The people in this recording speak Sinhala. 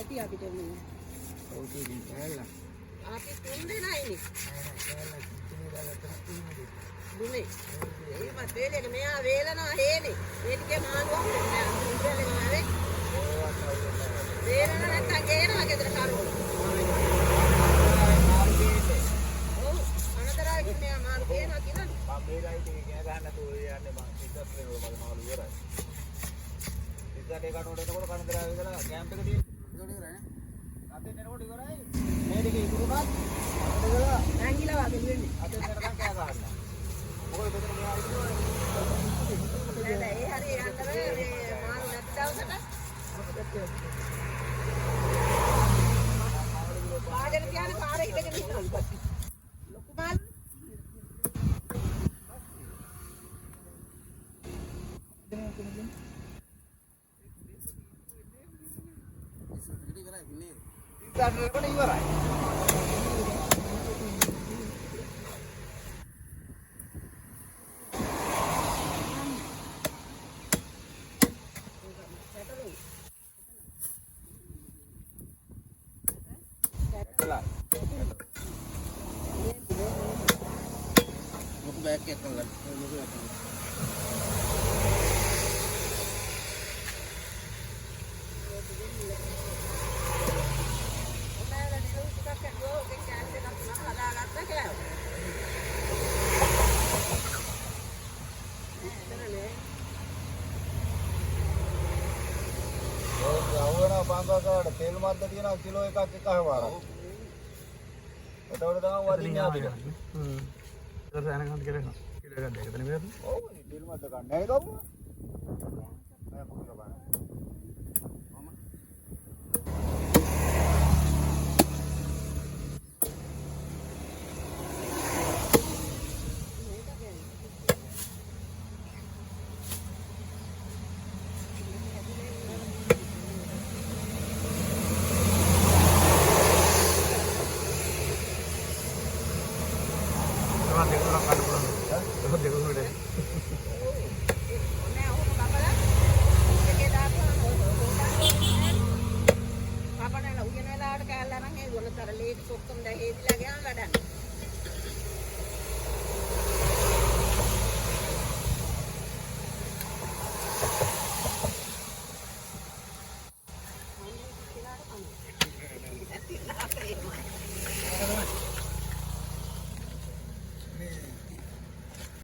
ඇති අපිට මේ. ඔව් ඉතින් කෑල්ලා. අපි 3 දෙනා ඉන්නේ. දුන්නේ. ඒවත් වේලේක මෙයා වේලනවා හේනේ. ඒ ටිකේ මාළුවක් නෑ. ඉතින් ආවේ. වේලන නැත්තම් ගේනවා ගෙදර කරුවෝ. ඔව් අනතරාවේ මෙයා මාළු ගේනවා කියලා. මම මේ ලයිට් එක ගෑ ගන්න නැතුව යන්නේ මම සිද්දත් වෙනවා මගේ මාළු ඉවරයි. සිද්දට ඒ කනෝට එතකොට කනතරාවේ ඉඳලා කැම්ප් එක තියෙන්නේ. ඒක ඉවරයි නේ. අතෙන් එනකොට ඉවරයි. මේ දෙකේ ඉතුරුකත් අතේදලා නැංගිලා වගේ වෙන්නේ. අතෙන් යනකම් කෑ ගන්නවා. මොකද මෙතන මෙයා ඉන්නවා. නෑ ඒ හරි යන්න මේ මාළු නැති දවසට පාදේ තියානේ පාරේ හිටගෙන ඉන්නවා. ලොකු මාළු සිද්දට ඉවරයි. Look back at the left. පාංගාකාට තෙල් මද්ද තියෙනවා කිලෝ එකක් එකහමාරක්. එතකොට තමයි වදින්නේ අපිට. ඒක සෑනකන්ට කියලා කිලෝ එකක් දෙකද නෙමෙයි. ඔව් තෙල් මද්ද ගන්න නැහැ කවුරු? මම පොඩි ගබන. ඔක්කොම දැන් හේදිලා